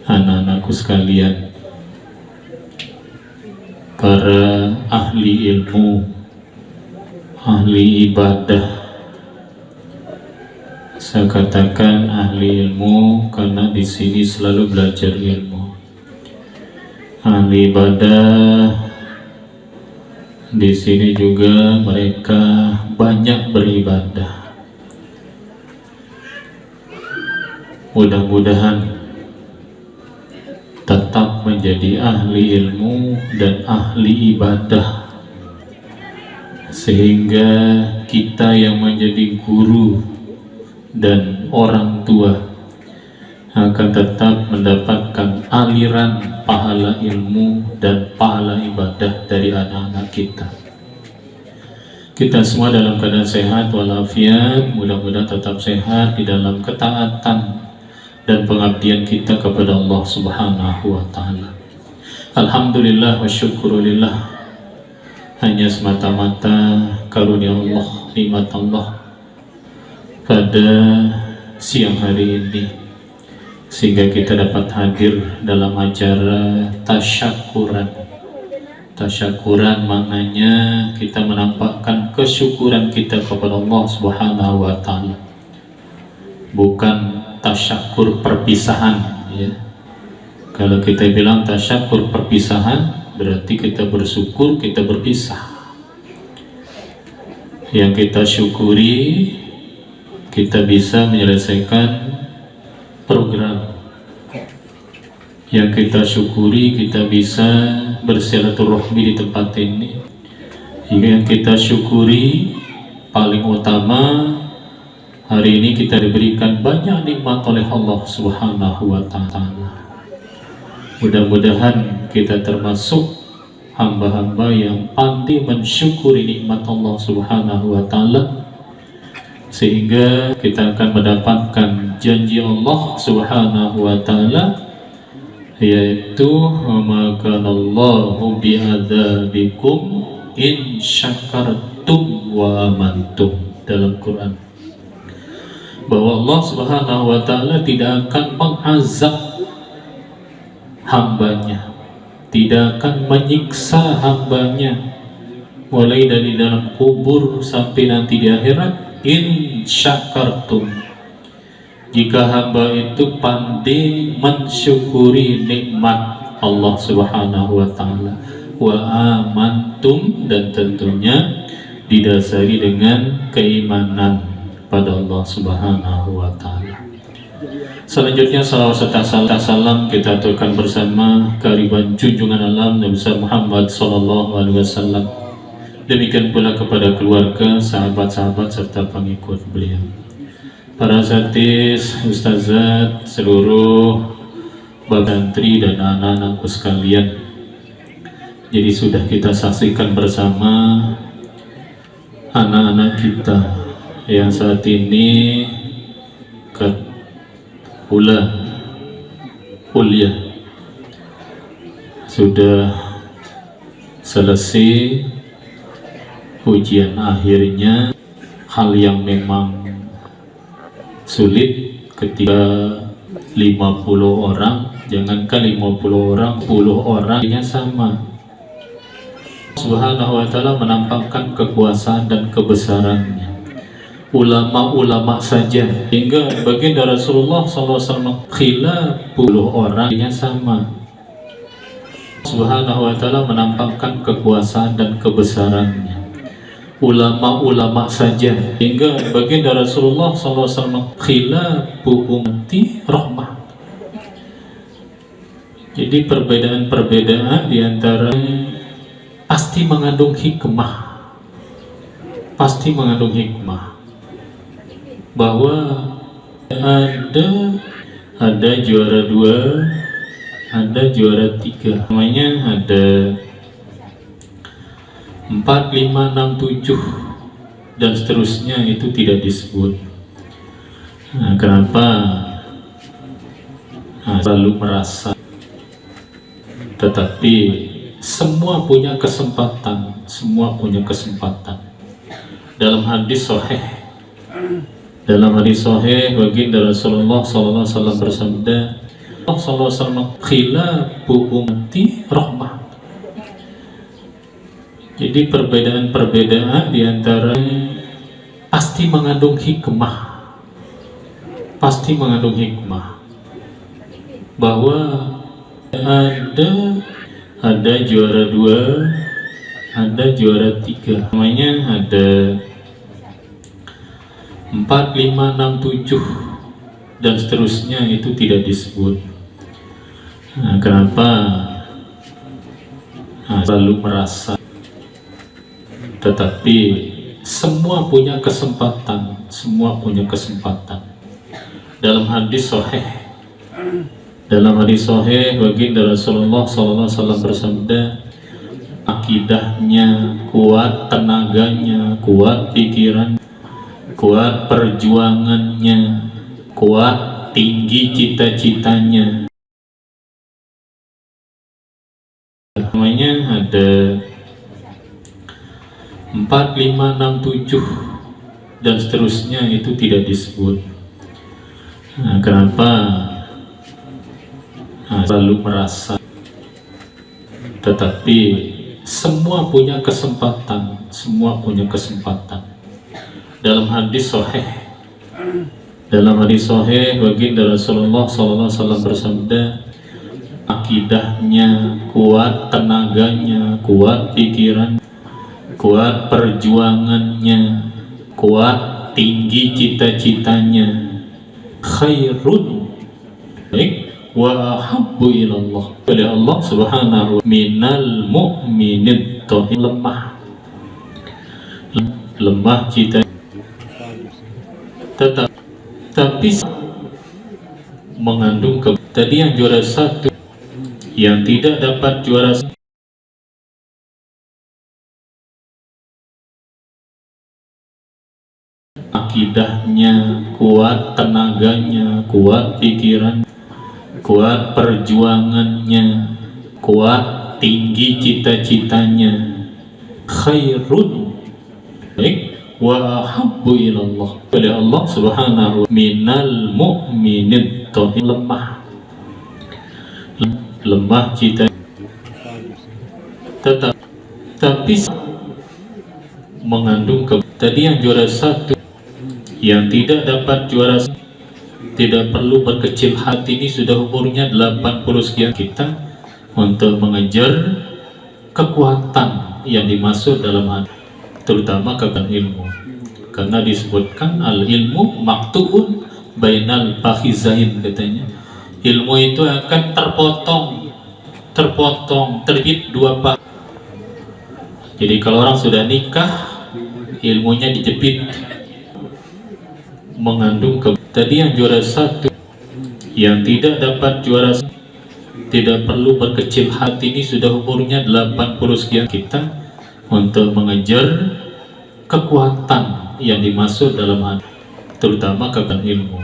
anak-anakku sekalian, para ahli ilmu, ahli ibadah. Saya katakan ahli ilmu karena di sini selalu belajar ilmu. Ahli ibadah, di sini juga mereka banyak beribadah. Mudah-mudahan tetap menjadi ahli ilmu dan ahli ibadah, sehingga kita yang menjadi guru dan orang tua akan tetap mendapatkan aliran pahala ilmu dan pahala ibadah dari anak-anak kita. Kita semua dalam keadaan sehat walafiat, mudah-mudahan tetap sehat di dalam ketaatan dan pengabdian kita kepada Allah Subhanahu wa Ta'ala. Alhamdulillah wa syukurulillah, hanya semata-mata karunia Allah, nikmat Allah pada siang hari ini, sehingga kita dapat hadir dalam acara tasyakuran. Tasyakuran maknanya kita menampakkan kesyukuran kita kepada Allah Subhanahu wa Ta'ala, bukan tasyakur perpisahan, ya. Kalau kita bilang tasyakur perpisahan, berarti kita bersyukur kita berpisah. Yang kita syukuri, kita bisa menyelesaikan program. Yang kita syukuri, kita bisa bersilaturahmi di tempat ini. Yang kita syukuri paling utama, hari ini kita diberikan banyak nikmat oleh Allah Subhanahu wa Ta'ala. Mudah-mudahan kita termasuk hamba-hamba yang pandai mensyukuri nikmat Allah Subhanahu wa Ta'ala, sehingga kita akan mendapatkan janji Allah Subhanahu wa Ta'ala, yaitu ma kana Allahu bi'adzabikum in syakartum wa amantum, dalam Quran, bahwa Allah Subhanahu wa Ta'ala tidak akan mengazab hambanya, tidak akan menyiksa hambanya, mulai dari dalam kubur sampai nanti di akhirat, in syakartum, jika hamba itu pandai mensyukuri nikmat Allah Subhanahu wa Ta'ala, wa amantum, dan tentunya didasari dengan keimanan pada Allah Subhanahu wa Ta'ala. Selanjutnya salawat serta salam kita aturkan bersama kehadiran junjungan alam Nabi Muhammad sallallahu alaihi wasallam. Demikian pula kepada keluarga, sahabat-sahabat serta pengikut beliau. Para satis, ustazat, seluruh santri dan anak-anakku sekalian. Jadi sudah kita saksikan bersama anak-anak kita yang saat ini kuliah sudah selesai ujian akhirnya, hal yang memang sulit ketika 50 orang, jangankan 50 orang, 10 orangnya sama. Subhanahu wa Ta'ala menampakkan kekuasaan dan kebesarannya. Ulama-ulama saja, hingga baginda Rasulullah SAW khilaful orangnya sama. Subhanahu wa Ta'ala menampakkan kekuasaan dan kebesarannya. Ulama-ulama saja, hingga baginda Rasulullah SAW khilaful ummati rahmah. Jadi perbedaan-perbedaan diantara pasti mengandung hikmah, pasti mengandung hikmah, bahwa ada juara 2, ada juara 3, namanya ada 4, 5, 6, 7 dan seterusnya, itu tidak disebut. Nah, kenapa? Selalu merasa, tetapi semua punya kesempatan, semua punya kesempatan. Dalam hadis sahih, baginda Rasulullah SAW bersabda, Sallallahu alaihi wasallam khilafu ummati rahmah. Jadi perbedaan-perbedaan diantara pasti mengandung hikmah, pasti mengandung hikmah, bahwa ada juara 2, ada juara 3, namanya ada 4, 5, 6, 7 dan seterusnya, itu tidak disebut. Nah, kenapa? Selalu merasa, tetapi semua punya kesempatan, semua punya kesempatan. Dalam hadis sahih, baginda Rasulullah SAW bersabda, akidahnya kuat, tenaganya kuat, pikiran kuat, perjuangannya kuat, tinggi cita-citanya. Namanya ada 4, 5, 6, 7 dan seterusnya, itu tidak disebut. Nah, kenapa? Selalu merasa, tetapi semua punya kesempatan, semua punya kesempatan. Dalam hadis sahih, baginda Rasulullah SAW bersabda, akidahnya kuat, tenaganya kuat, pikiran kuat, perjuangannya kuat, tinggi cita-citanya, khairun, baik, wa ahabbu ilallah, oleh Allah subhanahu minal mu'minid to'in, lemah cita, tapi mengandung tadi yang juara 1, yang tidak dapat juara 1, akidahnya kuat, tenaganya kuat, pikiran kuat, perjuangannya kuat, tinggi cita-citanya, khairun, baik, wa ahabbu ilallah, oleh Allah subhanahu minal mu'minid to'in, lemah cita, tapi mengandung tadi yang juara 1, yang tidak dapat juara 1, tidak perlu berkecil hati. Ini sudah umurnya 80 sekian, kita untuk mengejar kekuatan yang dimaksud dalam hati, terutama kekuatan ilmu, karena disebutkan al ilmu maktuun bainal fakhizain, katanya ilmu itu akan terpotong, terbit 2 paha. Jadi kalau orang sudah nikah, ilmunya dijepit, mengandung tadi yang juara 1, yang tidak dapat juara 1, tidak perlu berkecil hati. Ini sudah umurnya 80 sekian, kita untuk mengejar kekuatan yang dimaksud dalam hati, terutama kekuatan ilmu,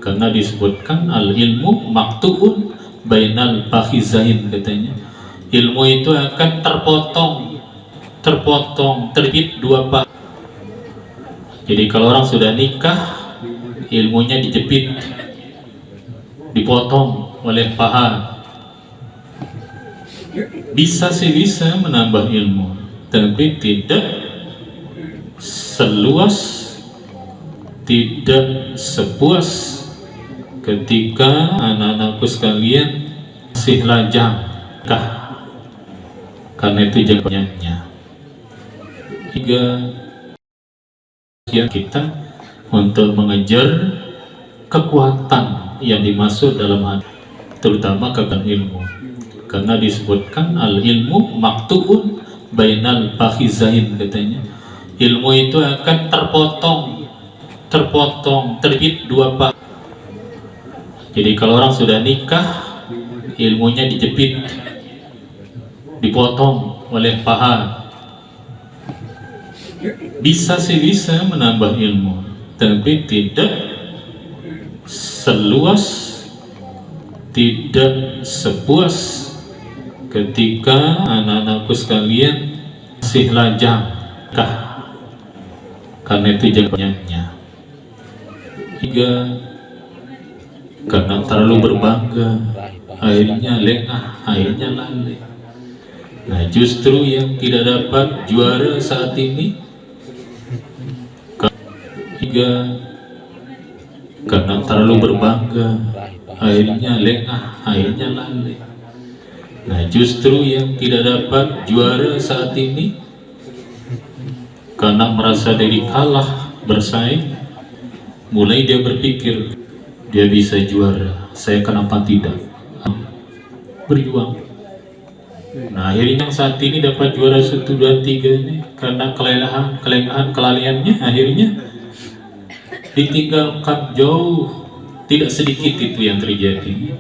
karena disebutkan al ilmu maktuun bainal fakhizain, katanya ilmu itu akan terpotong, terbit 2 paha. Jadi kalau orang sudah nikah, ilmunya dijepit, dipotong oleh paha. Bisa sih, bisa menambah ilmu, tapi tidak seluas, tidak sepuas ketika anak-anakku sekalian masih lajang, karena itu jawabannya. Tiga, kita untuk mengejar kekuatan yang dimaksud dalam hati, terutama kekuatan ilmu, karena disebutkan al ilmu maktuun bainal fakhizain, katanya ilmu itu akan terpotong, terbit 2 paha. Jadi kalau orang sudah nikah, ilmunya dijepit, dipotong oleh paha. Bisa sih, bisa menambah ilmu, tapi tidak seluas, tidak sepuas ketika anak-anakku sekalian masih lajang, karena itu jawabannya. Tiga, karena terlalu berbangga, akhirnya lengah, akhirnya lalai. Nah, justru yang tidak dapat juara saat ini karena terlalu berbangga, akhirnya lengah, akhirnya lalai. Nah, justru yang tidak dapat juara saat ini karena merasa diri kalah bersaing, mulai dia berpikir dia bisa juara, saya kenapa tidak? Berjuang. Nah, akhirnya yang saat ini dapat juara 1, 2, 3 ini karena kelengahan, kelalaiannya, akhirnya ditinggalkan jauh. Tidak sedikit itu yang terjadi.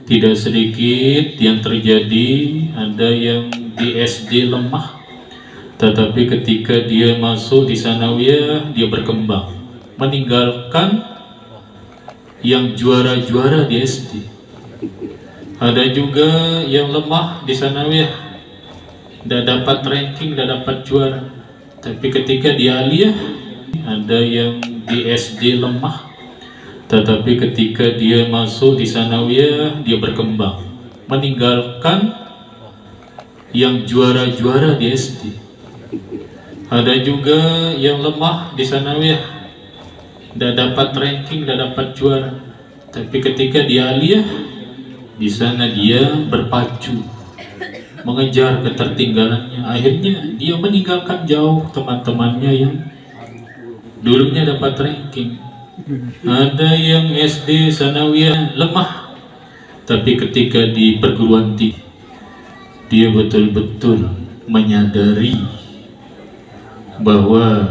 Tidak sedikit yang terjadi, ada yang di SD lemah, tetapi ketika dia masuk di sanawiyah, dia berkembang, meninggalkan yang juara-juara di SD. Ada juga yang lemah di sanawiyah, tidak dapat ranking, tidak dapat juara, tapi ketika di aliyah, ada yang di SD lemah, tetapi ketika dia masuk di sanawiyah, dia berkembang, meninggalkan yang juara-juara di SD. Ada juga yang lemah di sanawiyah, tidak dapat ranking, tidak dapat juara, tapi ketika di aliyah, di sana dia berpacu, mengejar ketertinggalannya. Akhirnya dia meninggalkan jauh teman-temannya yang dulunya dapat ranking. Ada yang SD sanawiyah lemah, tapi ketika di perguruan tinggi dia betul-betul menyadari bahwa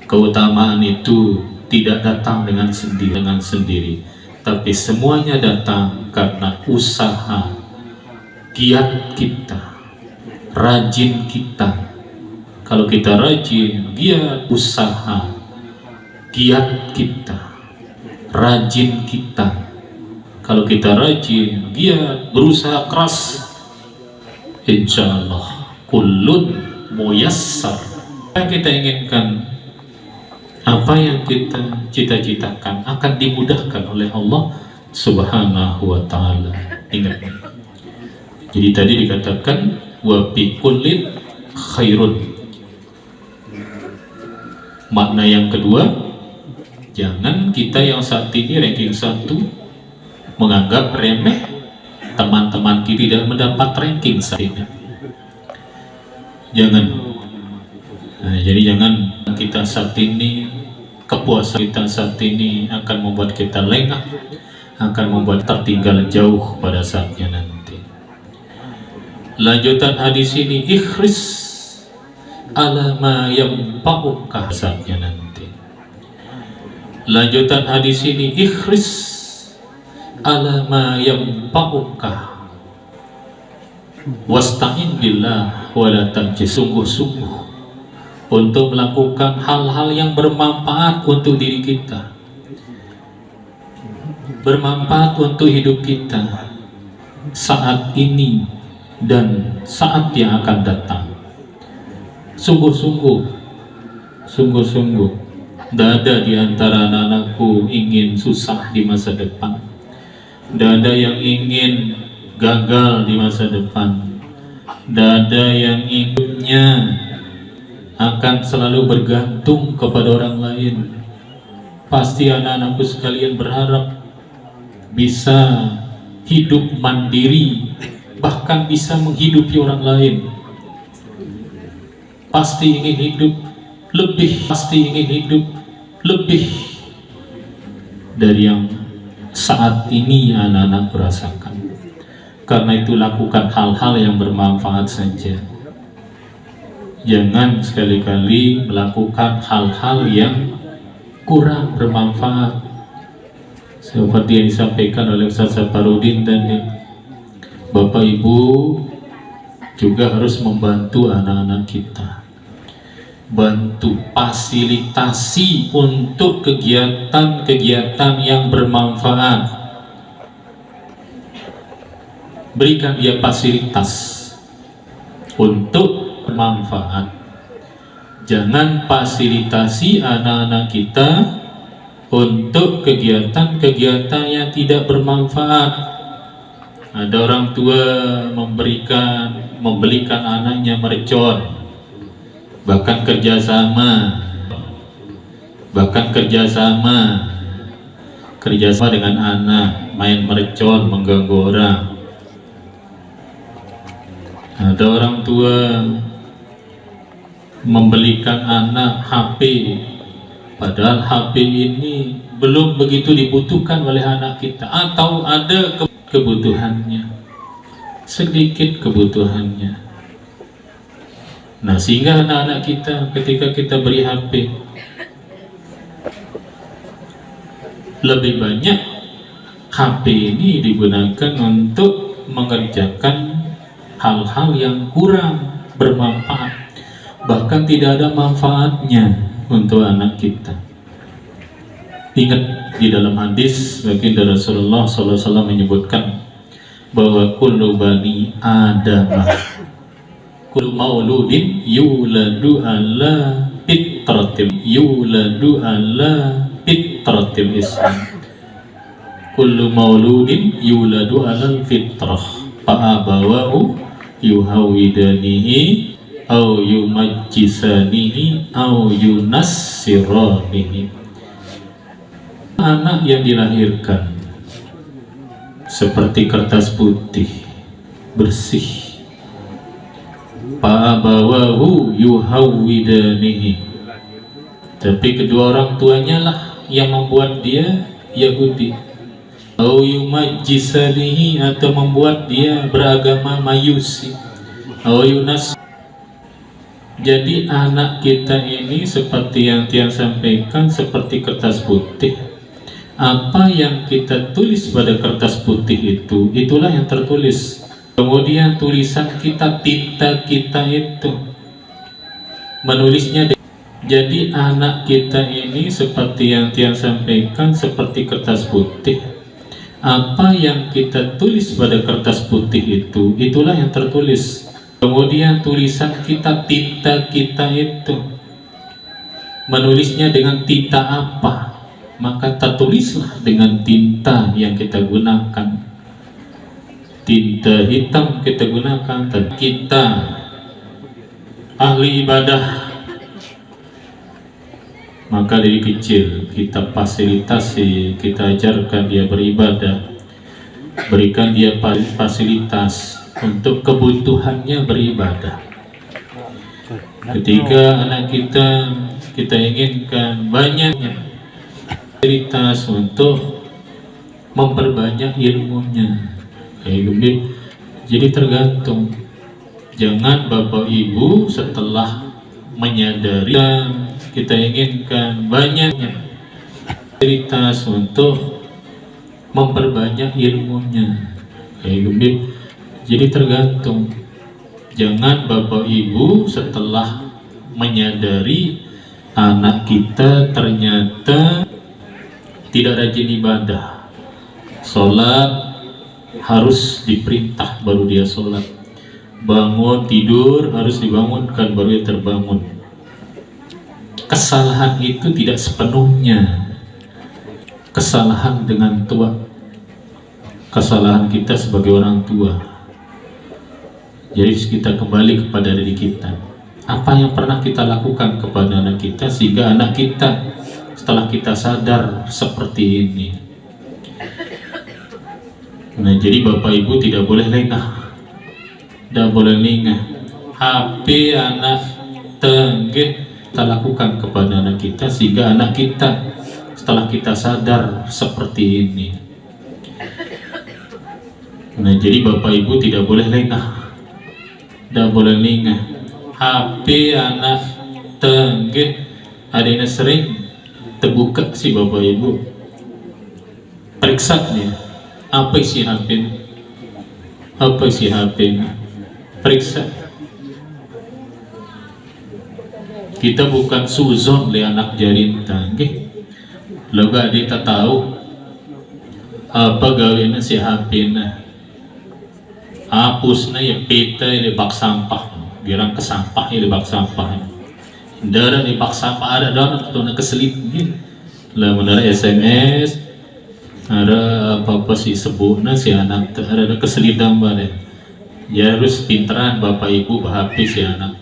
keutamaan itu tidak datang dengan sendiri, tapi semuanya datang karena usaha, giat kita, rajin kita. Kalau kita rajin, giat, usaha, giat kita, rajin kita. Kalau kita rajin, giat, berusaha keras, insya Allah kullun muyassar. Yang kita inginkan, apa yang kita cita-citakan akan dimudahkan oleh Allah Subhanahu wa ta'ala. Ingat, jadi tadi dikatakan wa bi kullin khairun. Makna yang kedua, jangan kita yang saat ini ranking 1 menganggap remeh teman-teman kita tidak mendapat ranking saat ini. Jangan. Nah, jadi jangan kita saat ini, kepuasan kita saat ini akan membuat kita lengah, akan membuat tertinggal jauh pada saatnya nanti. Lanjutan hadis ini, ikhris ala ma yanfa'uka saatnya nanti. Lanjutan hadis ini, ikhris ala ma yanfa'uka wasta'in billah wala ta'jiz. Sungguh-sungguh untuk melakukan hal-hal yang bermanfaat untuk diri kita, bermanfaat untuk hidup kita saat ini dan saat yang akan datang. Sungguh-sungguh, sungguh-sungguh, tidak ada di antara anak-anakku ingin susah di masa depan, tidak ada yang ingin gagal di masa depan, tidak ada yang hidupnya akan selalu bergantung kepada orang lain. Pasti anak-anakku sekalian berharap bisa hidup mandiri, bahkan bisa menghidupi orang lain. Pasti ingin hidup lebih, pasti ingin hidup lebih dari yang saat ini anak-anak rasakan. Karena itu lakukan hal-hal yang bermanfaat saja. Jangan sekali-kali melakukan hal-hal yang kurang bermanfaat. Seperti yang disampaikan oleh Ustaz Saparudin tadi, Bapak Ibu juga harus membantu anak-anak kita, bantu fasilitasi untuk kegiatan-kegiatan yang bermanfaat. Berikan dia fasilitas untuk bermanfaat. Jangan fasilitasi anak-anak kita untuk kegiatan-kegiatan yang tidak bermanfaat. Ada orang tua membelikan anaknya mercon, bahkan kerjasama dengan anak main mercon mengganggu orang. Ada orang tua membelikan anak HP, padahal HP ini belum begitu dibutuhkan oleh anak kita, atau ada kebutuhannya, sedikit kebutuhannya. Nah, sehingga anak-anak kita ketika kita beri HP, lebih banyak HP ini digunakan untuk mengerjakan hal-hal yang kurang bermanfaat, bahkan tidak ada manfaatnya untuk anak kita. Ingat, di dalam hadis baginda Rasulullah SAW menyebutkan bahwa kullu bani Adam, kullu mauludin yuladu ala fitratil Islam. Kullu mauludin yuladu ala fitrah fa'abawahu yuhawidanihi au yumajjisanihi au yunassiranihi. Anak yang dilahirkan seperti kertas putih, bersih, fa'abawahu yuhawidanihi, tapi kedua orang tuanya lah yang membuat dia Yahudi, au yumajjisanihi, atau membuat dia beragama Majusi, au yunas. Jadi anak kita ini seperti yang Tiang sampaikan, seperti kertas putih. Apa yang kita tulis pada kertas putih itu, itulah yang tertulis. Kemudian tulisan kita, tinta kita itu menulisnya. Jadi anak kita ini seperti yang Tiang sampaikan, seperti kertas putih. Apa yang kita tulis pada kertas putih itu, itulah yang tertulis. Kemudian tulisan kita, tinta kita itu menulisnya dengan tinta apa, maka tertulislah dengan tinta yang kita gunakan. Tinta hitam kita gunakan. Dan kita ahli ibadah, maka dari kecil kita fasilitasi, kita ajarkan dia beribadah, berikan dia fasilitas untuk kebutuhannya beribadah. Ketika anak kita inginkan banyaknya fasilitas untuk memperbanyak ilmunya, jadi tergantung. Jangan Bapak Ibu setelah menyadari kita inginkan banyaknya fasilitas untuk memperbanyak ilmunya, jadi tergantung. Jangan Bapak Ibu setelah menyadari anak kita ternyata tidak rajin ibadah, sholat harus diperintah baru dia sholat, bangun tidur harus dibangunkan baru dia terbangun. Kesalahan itu tidak sepenuhnya kesalahan dengan tua, kesalahan kita sebagai orang tua. Jadi kita kembali kepada diri kita, apa yang pernah kita lakukan kepada anak kita sehingga anak kita setelah kita sadar seperti ini. Nah, jadi Bapak Ibu tidak boleh lengah, tidak boleh lengah. HP anak tenggih kita lakukan kepada anak kita sehingga anak kita setelah kita sadar seperti ini. Nah, jadi Bapak Ibu tidak boleh lengah, tidak boleh lengah. HP anak tenggih ada yang sering terbuka sih Bapak Ibu, periksa nih apa isi HP, apa isi HP, periksa. Kita bukan suzon le anak jarinta, lo gak ada tahu apa gaweana si HP na, hapusna ya peta ya bak sampah, girang ke sampah ya bak sampah, darah di bak sampah ada darah atau nak keselip, lah menara SMS ada apa-apa sih sebutnya si anak ada keselidang banget ya, harus pinteran bapak ibu bahapis si anak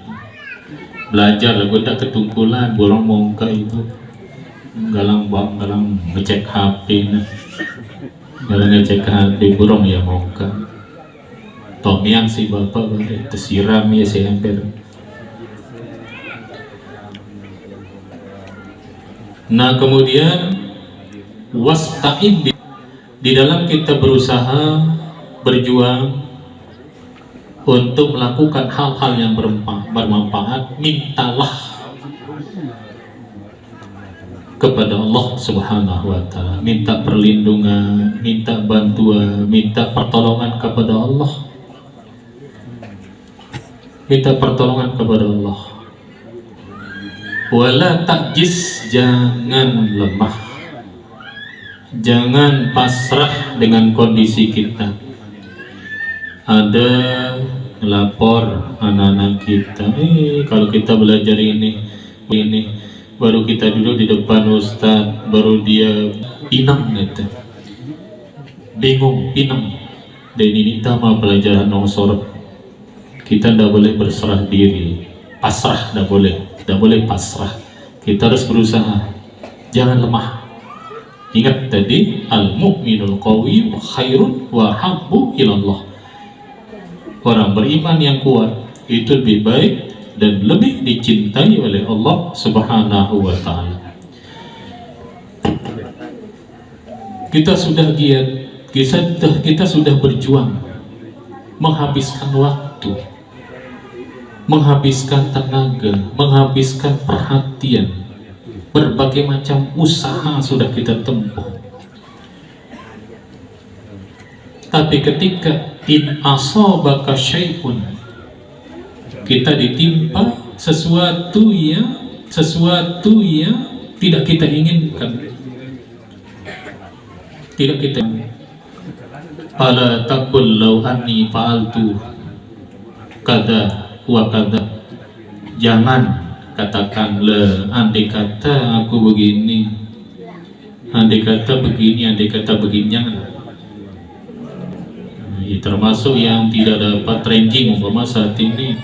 belajar lah, gue tak ketungkulan borong mongka itu galang ngecek HP nah. Galang ngecek HP borong ya mongka tomiang si bapak tersiram ya si ember. Nah kemudian wasta'in di dalam kita berusaha berjuang untuk melakukan hal-hal yang bermanfaat, mintalah kepada Allah Subhanahu wa Ta'ala, minta perlindungan, minta bantuan, minta pertolongan kepada Allah, minta pertolongan kepada Allah. Wala ta'jiz, jangan lemah, jangan pasrah dengan kondisi kita. Ada lapor anak-anak kita, kalau kita belajar ini baru kita duduk di depan ustaz, baru dia pinang gitu, bingung, pinang, dan ini sama pelajaran nosor. Kita tidak boleh berserah diri, pasrah tidak boleh pasrah. Kita harus berusaha, jangan lemah. Ingat tadi, al-mu'minul qawi khairun wa habbu ilallah. Orang beriman yang kuat itu lebih baik dan lebih dicintai oleh Allah Subhanahu wa Ta'ala. Kita sudah giat, kita sudah berjuang, menghabiskan waktu, menghabiskan tenaga, menghabiskan perhatian, berbagai macam usaha sudah kita tempuh. Tapi ketika in asabaka syai'un, kita ditimpa sesuatu yang tidak kita inginkan, tidak kita, ala taqul law anni fa'altu kada wa kada, jangan katakan le andai kata aku begini, andai kata begini, andai kata begini, jangan. Termasuk yang tidak dapat ranking umpama saat ini,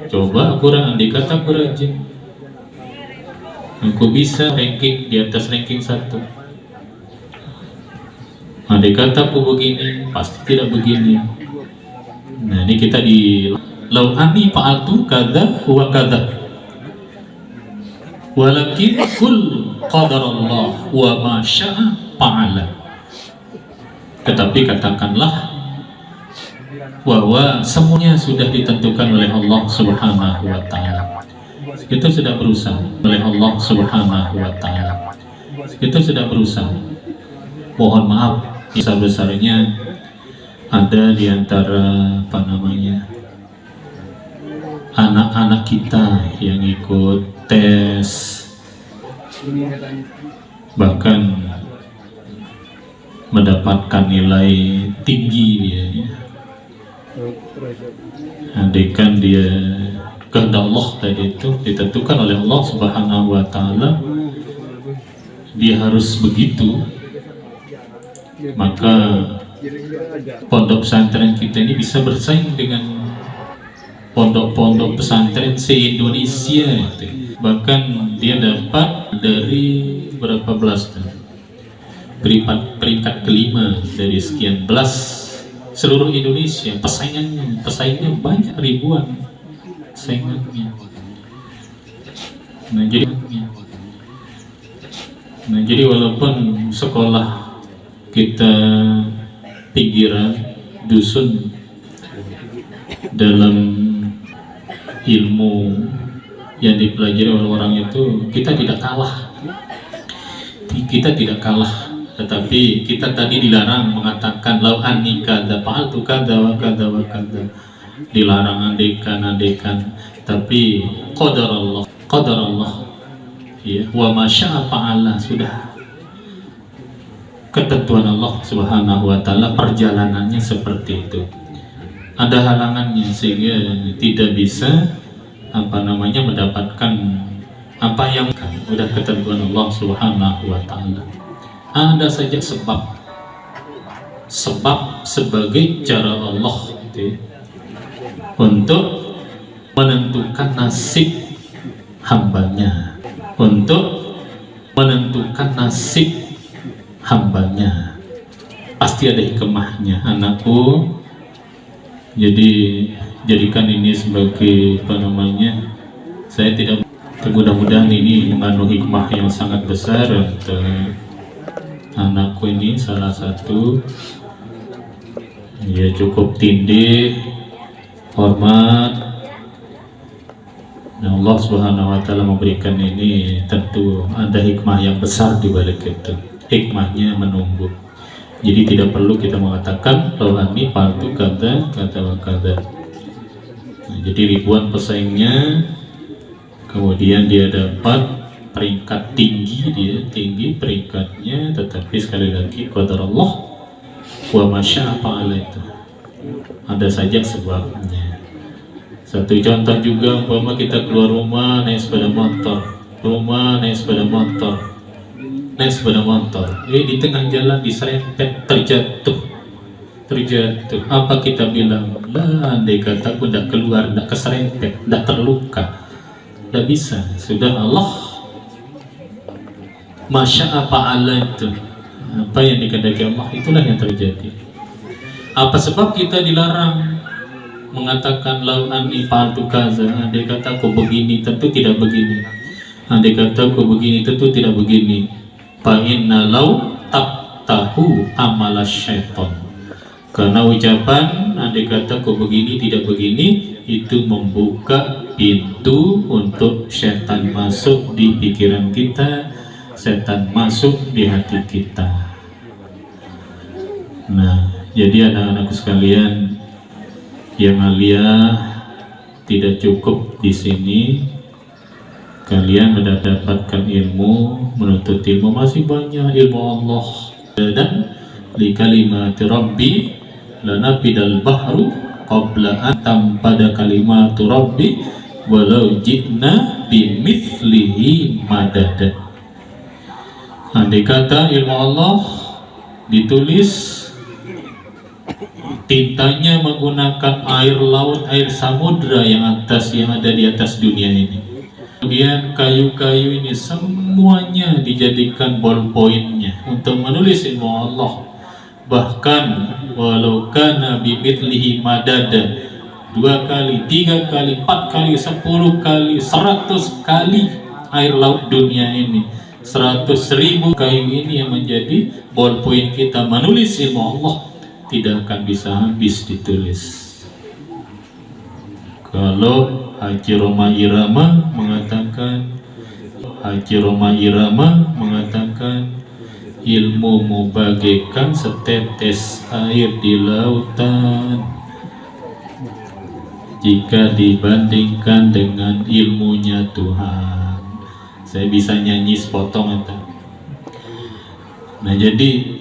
coba aku andai kata aku rajin, aku bisa ranking di atas ranking 1. Andai kata aku begini, pasti tidak begini. Nah ini kita di lau ani fa'altu kada wa kada, walakin kul qadarallah wa ma syaa fa'ala. Tetapi katakanlah bahwa semuanya sudah ditentukan oleh Allah Subhanahu wa Ta'ala. Kita sudah berusaha oleh Allah Subhanahu wa Ta'ala. Kita sudah berusaha. Mohon maaf besar-besarnya ada di antara anak-anak kita yang ikut tes, bahkan mendapatkan nilai tinggi dia. Andaikan dia kehendak Allah tadi itu ditentukan oleh Allah Subhanahu wa Ta'ala, dia harus begitu, maka pondok pesantren kita ini bisa bersaing dengan pondok-pondok pesantren se-Indonesia. Bahkan dia dapat dari berapa belas tuh, peringkat kelima dari sekian belas seluruh Indonesia. Pesaingnya banyak, ribuan saingannya. Nah jadi walaupun sekolah kita pinggiran dusun, dalam ilmu yang dipelajari oleh orang itu kita tidak kalah, tetapi kita tadi dilarang mengatakan lau anni kada fa'altu kada wa kada wa kada, dilarang andekan, tapi qadarallah ya, wa ma syaa fa'ala, sudah ketentuan Allah Subhanahu wa Ta'ala, perjalanannya seperti itu. Ada halangannya sehingga tidak bisa mendapatkan apa yang udah ketentuan Allah Subhanahu wa Ta'ala. Ada saja sebab sebagai cara Allah gitu, untuk menentukan nasib hambanya, untuk menentukan nasib hambanya. Pasti ada hikmahnya, anakku. Jadi jadikan ini sebagai apa namanya, saya tidak, mudah-mudahan ini mengandung hikmah yang sangat besar untuk anakku ini. Salah satu ya cukup tindih, hormat, dan Allah Subhanahu wa Ta'ala memberikan ini, tentu ada hikmah yang besar di balik itu. Hikmahnya menunggu. Jadi tidak perlu kita mengatakan bahwa ini palsu kata kata. Nah, jadi ribuan pesaingnya, kemudian dia dapat peringkat tinggi, dia tinggi peringkatnya, tetapi sekali lagi qadar Allah wa masya fa'ala, itu ada saja sebabnya. Satu contoh juga, umpama kita keluar rumah naik sepeda motor, di tengah jalan diserempet, terjatuh. Apa kita bilang? Lah, andai kata aku tidak keluar, tidak keserempet, tidak terluka, tidak bisa. Sudah Allah masya fa'ala, itu apa yang dikehendaki Allah, itulah yang terjadi. Apa sebab kita dilarang mengatakan lau anni fa'altu kaza, andai kata aku begini tentu tidak begini, andai kata aku begini tentu tidak begini. Fa inna lau tabtahu amala syaiton, karena ucapan andai kata aku begini tidak begini itu membuka pintu untuk setan masuk di pikiran kita, setan masuk di hati kita. Nah, jadi anak-anakku sekalian, yang alia tidak cukup di sini. Kalian mendapatkan ilmu, menuntut ilmu masih banyak, ilmu Allah. Dan li kalimati rabbi lanafidal bahru qabla an tampada kalimatu rabbi walau ji'na bimithlihi madada. Andai kata ilmu Allah ditulis, tintanya menggunakan air laut, air samudra yang ada di atas dunia ini. Kemudian kayu-kayu ini semuanya dijadikan ballpointnya untuk menulis ilmu Allah. Bahkan walau kana bimithlihi madada, 2 kali, 3 kali, 4 kali, 10 kali, 100 kali air laut dunia ini, 100.000 kayu ini yang menjadi ballpoint kita menulis ilmu Allah, tidak akan bisa habis ditulis. Kalau Haji Roma Irama mengatakan ilmumu bagaikan setetes air di lautan jika dibandingkan dengan ilmunya Tuhan. Saya bisa nyanyi sepotong itu. Nah, jadi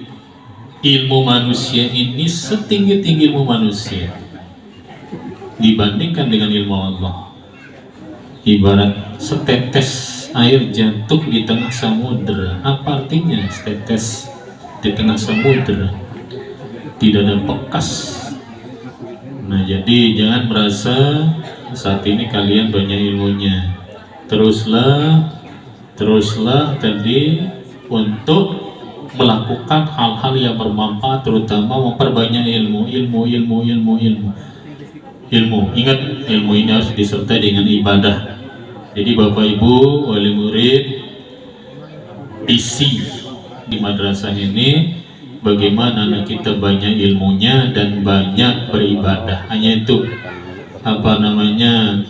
ilmu manusia ini setinggi-tinggi ilmu manusia dibandingkan dengan ilmu Allah. Ibarat setetes air jatuh di tengah samudera. Apa artinya setetes di tengah samudera? Tidak ada bekas. Nah, jadi jangan merasa saat ini kalian banyak ilmunya. Teruslah tadi untuk melakukan hal-hal yang bermanfaat, terutama memperbanyak ilmu. Ingat, ilmu ini harus disertai dengan ibadah. Jadi Bapak Ibu wali murid, isi di madrasah ini bagaimana anak kita banyak ilmunya dan banyak beribadah. Hanya itu apa namanya,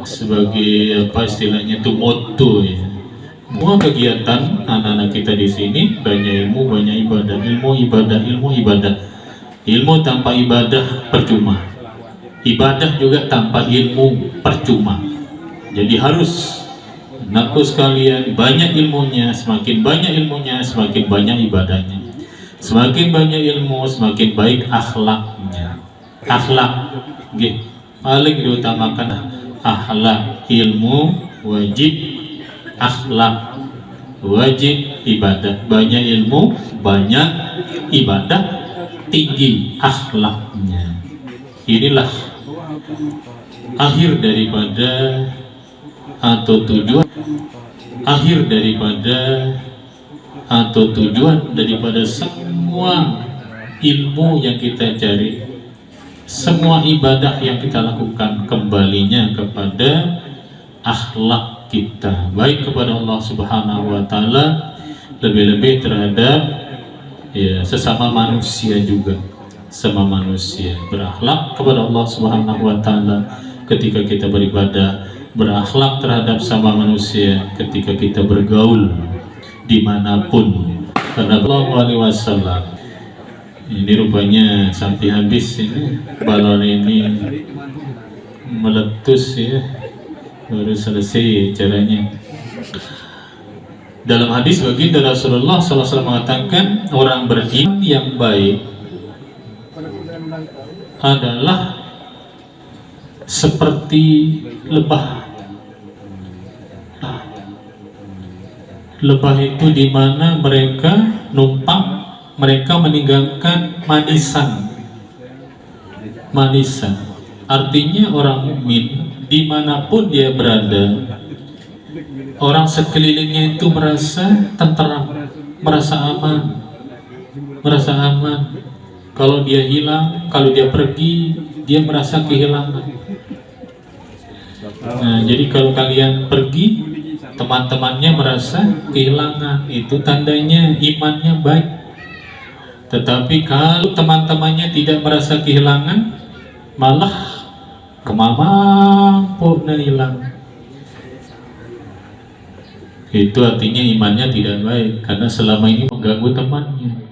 sebagai apa istilahnya itu moto ya. Semua kegiatan anak-anak kita di sini banyak ilmu, banyak ibadah, ilmu ibadah. Ilmu tanpa ibadah percuma. Ibadah juga tanpa ilmu percuma. Jadi harus, anakku sekalian, banyak ilmunya. Semakin banyak ilmunya, semakin banyak ibadahnya. Semakin banyak ilmu, semakin baik akhlaknya. Akhlak paling diutamakan, akhlak, ilmu, wajib akhlak, wajib ibadah. Banyak ilmu, banyak ibadah, tinggi akhlaknya. Inilah akhir daripada atau tujuan daripada semua ilmu yang kita cari, semua ibadah yang kita lakukan, kembalinya kepada akhlak kita, baik kepada Allah Subhanahu wa Ta'ala, lebih-lebih terhadap sesama manusia juga. Sama manusia berakhlak kepada Allah Subhanahu wa Ta'ala ketika kita beribadah, berakhlak terhadap sama manusia ketika kita bergaul dimanapun. Karena Allah SAW ini rupanya sampai habis ini balon ini meletus ya, baru selesai caranya. Dalam hadis baginda Rasulullah SAW mengatakan, orang beriman yang baik adalah seperti lebah. Lebah itu di mana mereka numpang, mereka meninggalkan manisan. Artinya orang mukmin dimanapun dia berada, orang sekelilingnya itu merasa tenteram, merasa aman. Kalau dia hilang, kalau dia pergi, dia merasa kehilangan. Nah, jadi kalau kalian pergi, teman-temannya merasa kehilangan, itu tandanya imannya baik. Tetapi kalau teman-temannya tidak merasa kehilangan, malah kemampuannya hilang, itu artinya imannya tidak baik, karena selama ini mengganggu temannya.